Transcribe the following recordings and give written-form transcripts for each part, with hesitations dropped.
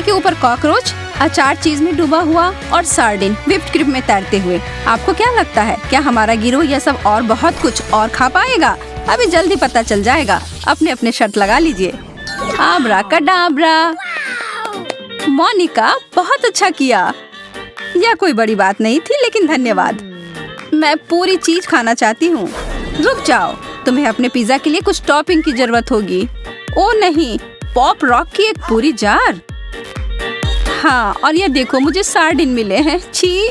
पराठे के ऊपर कॉकरोच, अचार चीज में डूबा हुआ और सार्डिन व्हिप्ड क्रीम में तैरते हुए। आपको क्या लगता है, क्या हमारा गिरोह यह सब और बहुत कुछ और खा पाएगा? अभी जल्दी पता चल जाएगा। अपने अपने शर्त लगा लीजिए। आब्रा कडाब्रा। मोनिका, बहुत अच्छा किया। यह कोई बड़ी बात नहीं थी, लेकिन धन्यवाद। मैं पूरी चीज खाना चाहती हूँ। रुक जाओ, तुम्हें अपने पिज्जा के लिए कुछ टॉपिंग की जरूरत होगी। ओ नहीं, पॉप रॉक की एक पूरी जार। हाँ, और ये देखो, मुझे सार्डिन मिले हैं। छी।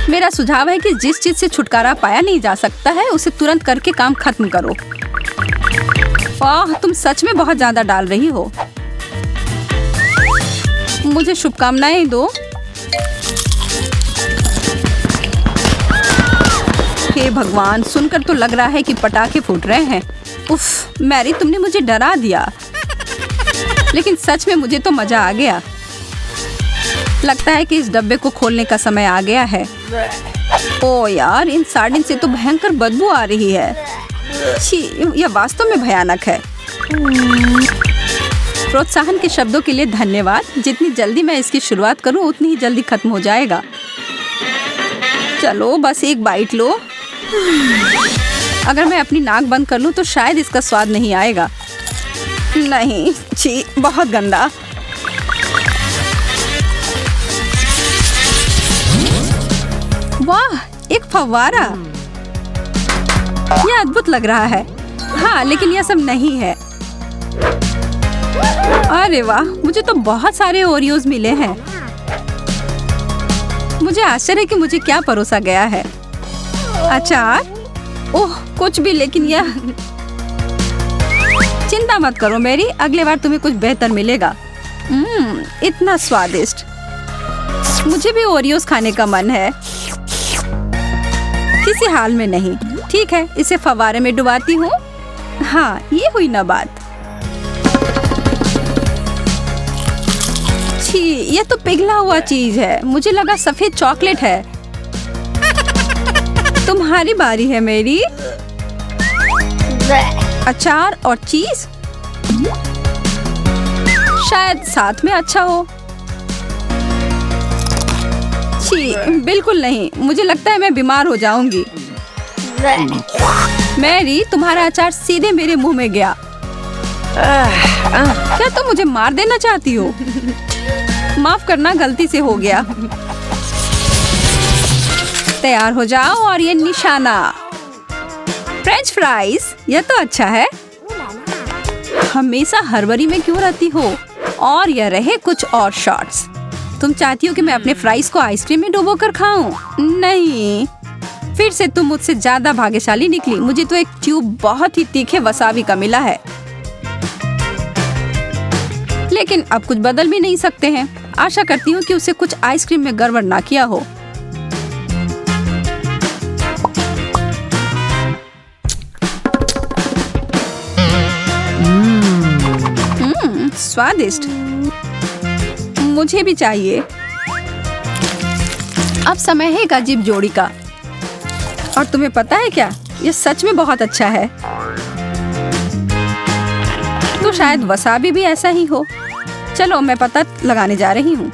मेरा सुझाव है कि जिस चीज से छुटकारा पाया नहीं जा सकता है, उसे तुरंत करके काम खत्म करो। वाह, तुम सच में बहुत ज्यादा डाल रही हो। मुझे शुभकामनाएं दो। हे भगवान, सुनकर तो लग रहा है कि पटाखे फूट रहे हैं। उफ, मैरी, तुमने मुझे डरा दिया। लेकिन सच में मुझे तो मजा आ गया। लगता है कि इस डब्बे को खोलने का समय आ गया है। ओ यार, इन सार्डिन से तो भयंकर बदबू आ रही है। छी, यह वास्तव में भयानक है। प्रोत्साहन के शब्दों के लिए धन्यवाद। जितनी जल्दी मैं इसकी शुरुआत करूं, उतनी ही जल्दी खत्म हो जाएगा। चलो, बस एक बाइट लो। अगर मैं अपनी नाक बंद कर लूं तो शायद इसका स्वाद नहीं आएगा। नहीं, छी, बहुत गंदा। वाह, एक फव्वारा। यह अद्भुत लग रहा है। हाँ, लेकिन यह सब नहीं है। अरे वाह, मुझे तो बहुत सारे ओरियोज मिले हैं। मुझे आश्चर्य है कि मुझे क्या परोसा गया है। अचार? ओह, कुछ भी, लेकिन यह। चिंता मत करो मेरी, अगले बार तुम्हें कुछ बेहतर मिलेगा। इतना स्वादिष्ट। मुझे भी ओरियोज खाने का मन है। किसी हाल में नहीं। ठीक है, इसे फव्वारे में डुबाती हूँ। हाँ, ये हुई ना बात। छी, ये तो पिघला हुआ चीज है। मुझे लगा सफेद चॉकलेट है। तुम्हारी बारी है मेरी। अचार और चीज शायद साथ में अच्छा हो। छी, बिल्कुल नहीं। मुझे लगता है मैं बीमार हो जाऊंगी। मैरी, तुम्हारा अचार सीधे मेरे मुंह में गया। क्या तुम मुझे मार देना चाहती हो? माफ करना, गलती से हो गया। तैयार हो जाओ और ये निशाना। फ्रेंच फ्राइज, यह तो अच्छा है। हमेशा हड़बड़ी में क्यों रहती हो? और यह रहे कुछ और शॉट्स। तुम चाहती हो कि मैं अपने फ्राइज को आइसक्रीम में डुबो कर खाऊं? नहीं, फिर से तुम मुझसे ज्यादा भाग्यशाली निकली। मुझे तो एक ट्यूब बहुत ही तीखे वसाबी का मिला है। लेकिन अब कुछ बदल भी नहीं सकते हैं। आशा करती हूँ कि उसे कुछ आइसक्रीम में गड़बड़ ना किया हो। स्वादिष्ट। मुझे भी चाहिए। अब समय है एक अजीब जोड़ी का। और तुम्हें पता है क्या, ये सच में बहुत अच्छा है। तो शायद वसाबी भी ऐसा ही हो। चलो, मैं पता लगाने जा रही हूँ।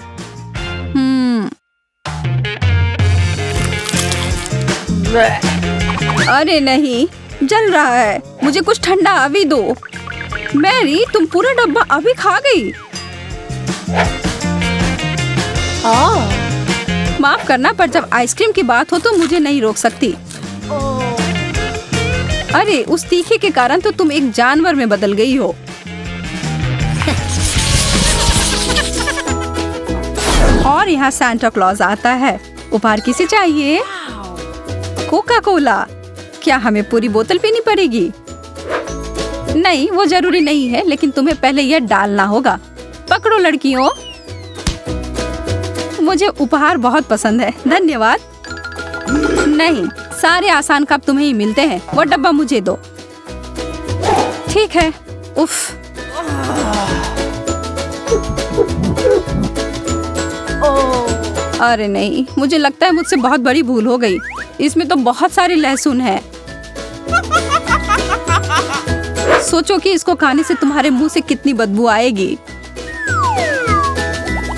अरे नहीं, जल रहा है। मुझे कुछ ठंडा अभी दो। मैरी, तुम पूरा डब्बा अभी खा गई। माफ करना, पर जब आइसक्रीम की बात हो तो मुझे नहीं रोक सकती। अरे, उस तीखे के कारण तो तुम एक जानवर में बदल गई हो। और यहाँ सांता क्लॉज आता है। उपहार किसे चाहिए? Coca Cola. क्या हमें पूरी बोतल पीनी पड़ेगी? नहीं, वो जरूरी नहीं है, लेकिन तुम्हें पहले यह डालना होगा। पकड़ो लड़कियों। मुझे उपहार बहुत पसंद है। धन्यवाद। नहीं, सारे आसान कप तुम्हें ही मिलते हैं। वो डब्बा मुझे दो। ठीक है। उफ। अरे नहीं, मुझे लगता है मुझसे बहुत बड़ी भूल हो गई। इसमें तो बहुत सारे लहसुन है। सोचो कि इसको खाने से तुम्हारे मुंह से कितनी बदबू आएगी।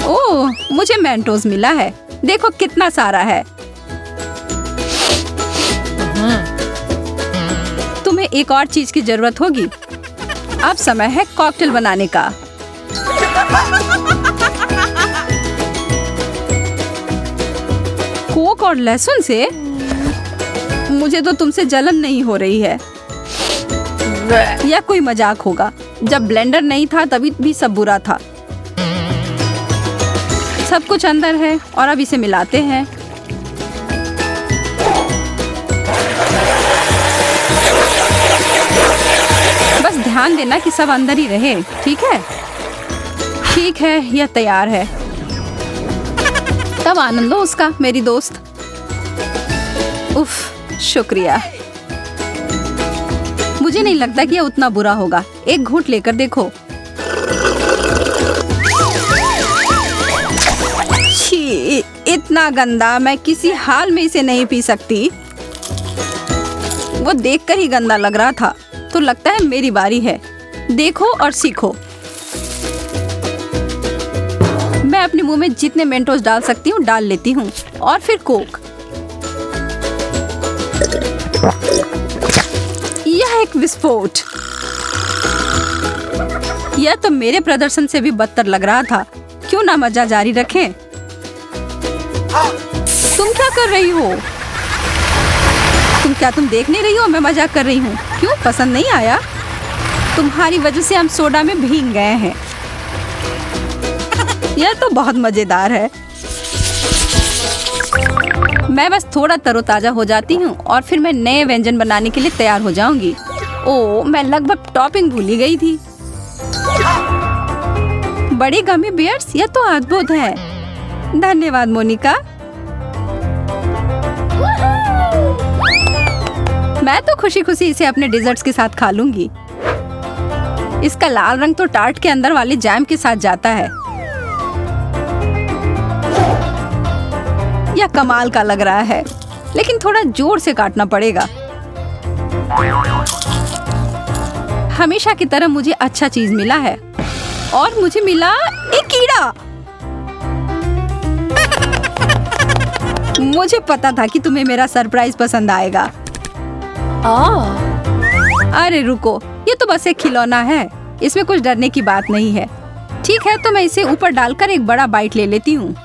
ओह, मुझे मेंटोस मिला है। देखो कितना सारा है। तुम्हें एक और चीज की जरूरत होगी। अब समय है कॉकटेल बनाने का। कोक और लहसुन से? मुझे तो तुमसे जलन नहीं हो रही है। यह कोई मजाक होगा। जब ब्लेंडर नहीं था तभी भी सब बुरा था। सब कुछ अंदर है और अब इसे मिलाते हैं। बस ध्यान देना कि सब अंदर ही रहे, ठीक है? ठीक है, यह तैयार है। तब आनंद लो उसका, मेरी दोस्त। उफ, शुक्रिया। मुझे नहीं लगता कि यह उतना बुरा होगा। एक घूंट लेकर देखो। छी, इतना गंदा। मैं किसी हाल में इसे नहीं पी सकती। वो देखकर ही गंदा लग रहा था। तो लगता है मेरी बारी है। देखो और सीखो। मैं अपने मुंह में जितने मेंटोस डाल सकती हूँ डाल लेती हूँ और फिर कोक। यह एक विस्फोट। यह तो मेरे प्रदर्शन से भी बदतर लग रहा था। क्यों ना मजा जारी रखें? तुम क्या कर रही हो? तुम देख नहीं रही हो? मैं मजाक कर रही हूँ। क्यों, पसंद नहीं आया? तुम्हारी वजह से हम सोडा में भीग गए हैं। यह तो बहुत मजेदार है। मैं बस थोड़ा तरोताजा हो जाती हूँ और फिर मैं नए व्यंजन बनाने के लिए तैयार हो जाऊंगी। ओह, मैं लगभग टॉपिंग भूल ही गई थी। बड़ी गमी बियर्स, यह तो अद्भुत है। धन्यवाद मोनिका। मैं तो खुशी खुशी इसे अपने डिजर्ट्स के साथ खा लूंगी। इसका लाल रंग तो टार्ट के अंदर वाले जैम के साथ जाता है। यह कमाल का लग रहा है, लेकिन थोड़ा जोर से काटना पड़ेगा। हमेशा की तरह मुझे अच्छा चीज मिला है और मुझे मिला एक कीड़ा। मुझे पता था कि तुम्हें मेरा सरप्राइज पसंद आएगा। अरे रुको, ये तो बस एक खिलौना है। इसमें कुछ डरने की बात नहीं है। ठीक है, तो मैं इसे ऊपर डालकर एक बड़ा बाइट ले लेती हूँ।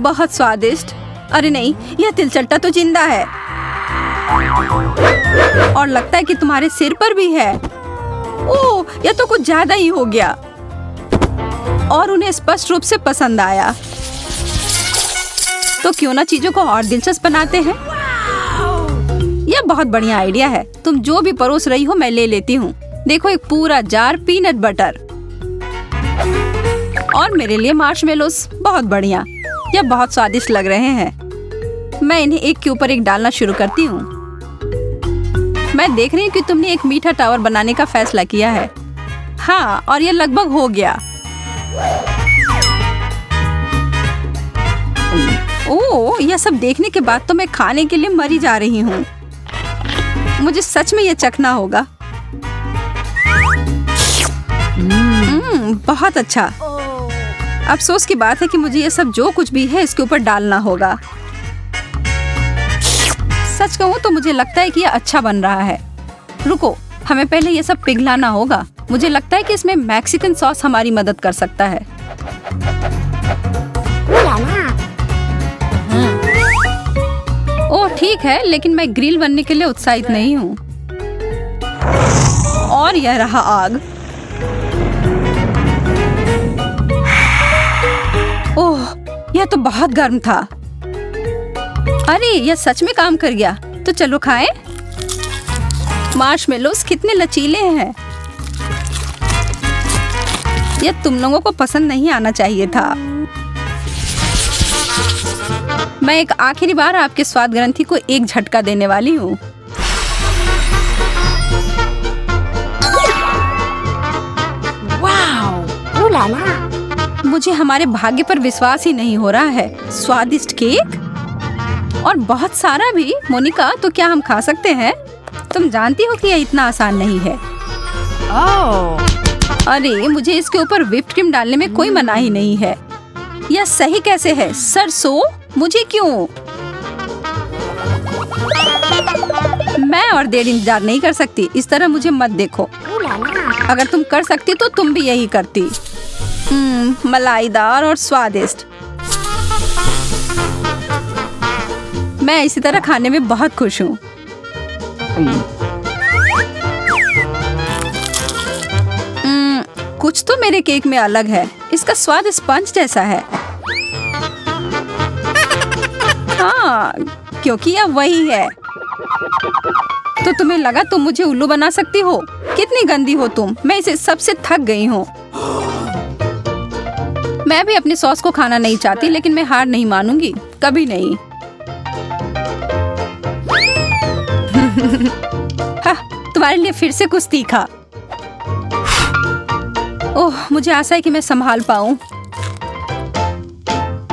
बहुत स्वादिष्ट। अरे नहीं, यह तिलचट्टा तो जिंदा है और लगता है कि तुम्हारे सिर पर भी है। ओह, यह तो कुछ ज्यादा ही हो गया। और उन्हें स्पष्ट रूप से पसंद आया। तो क्यों ना चीजों को और दिलचस्प बनाते हैं। यह बहुत बढ़िया आइडिया है। तुम जो भी परोस रही हो मैं ले लेती हूँ। देखो, एक पूरा जार पीनट बटर और मेरे लिए मार्शमेलोस। बहुत बढ़िया, यह बहुत स्वादिष्ट लग रहे हैं। मैं इन्हें एक के ऊपर एक डालना शुरू करती हूँ। मैं देख रही हूँ कि तुमने एक मीठा टावर बनाने का फैसला किया है। हाँ, और यह लगभग हो गया। ओह, यह सब देखने के बाद तो मैं खाने के लिए मरी जा रही हूँ। मुझे सच में यह चखना होगा। बहुत अच्छा। अफसोस की बात है कि मुझे यह सब जो कुछ भी है इसके ऊपर डालना होगा। सच कहूँ तो मुझे लगता है कि यह अच्छा बन रहा है। रुको, हमें पहले यह सब पिघलाना होगा। मुझे लगता है कि इसमें मैक्सिकन सॉस हमारी मदद कर सकता है। ओह ठीक है, लेकिन मैं ग्रिल बनने के लिए उत्साहित नहीं हूँ। और यह रहा आग। ओह, यह तो बहुत गर्म था। अरे, यह सच में काम कर गया। तो चलो खाएं। मार्शमेलोस कितने लचीले हैं। यह तुम लोगों को पसंद नहीं आना चाहिए था। मैं एक आखिरी बार आपके स्वाद ग्रंथि को एक झटका देने वाली हूँ। मुझे हमारे भाग्य पर विश्वास ही नहीं हो रहा है। स्वादिष्ट केक, और बहुत सारा भी। मोनिका, तो क्या हम खा सकते हैं? तुम जानती हो कि यह इतना आसान नहीं है। अरे, मुझे इसके ऊपर व्हिप्ड क्रीम डालने में कोई मनाही नहीं है। यह सही कैसे है? सरसों? मुझे क्यों? मैं और देर इंतजार नहीं कर सकती। इस तरह मुझे मत देखो। अगर तुम कर सकती तो तुम भी यही करती। मलाईदार और स्वादिष्ट। मैं इसी तरह खाने में बहुत खुश हूँ। कुछ तो मेरे केक में अलग है। इसका स्वाद स्पंज जैसा है। हाँ, क्योंकि यह वही है। तो तुम्हें लगा तुम मुझे उल्लू बना सकती हो? कितनी गंदी हो तुम। मैं इसे सबसे थक गई हूँ। मैं भी अपनी सॉस को खाना नहीं चाहती, लेकिन मैं हार नहीं मानूंगी, कभी नहीं। हाँ, तुम्हारे लिए फिर से कुछ तीखा। ओह, मुझे आशा है कि मैं संभाल पाऊं।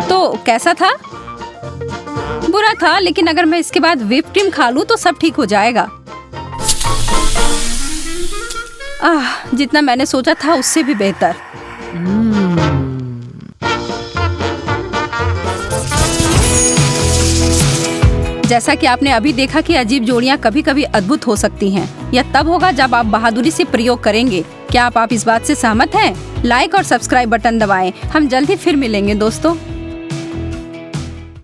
तो कैसा था? बुरा था, लेकिन अगर मैं इसके बाद व्हिप क्रीम खा लूं तो सब ठीक हो जाएगा। जितना मैंने सोचा था उससे भी बेहतर। जैसा कि आपने अभी देखा कि अजीब जोड़ियां कभी कभी अद्भुत हो सकती हैं। यह तब होगा जब आप बहादुरी से प्रयोग करेंगे। क्या आप इस बात से सहमत हैं? लाइक और सब्सक्राइब बटन दबाएं। हम जल्द ही फिर मिलेंगे दोस्तों।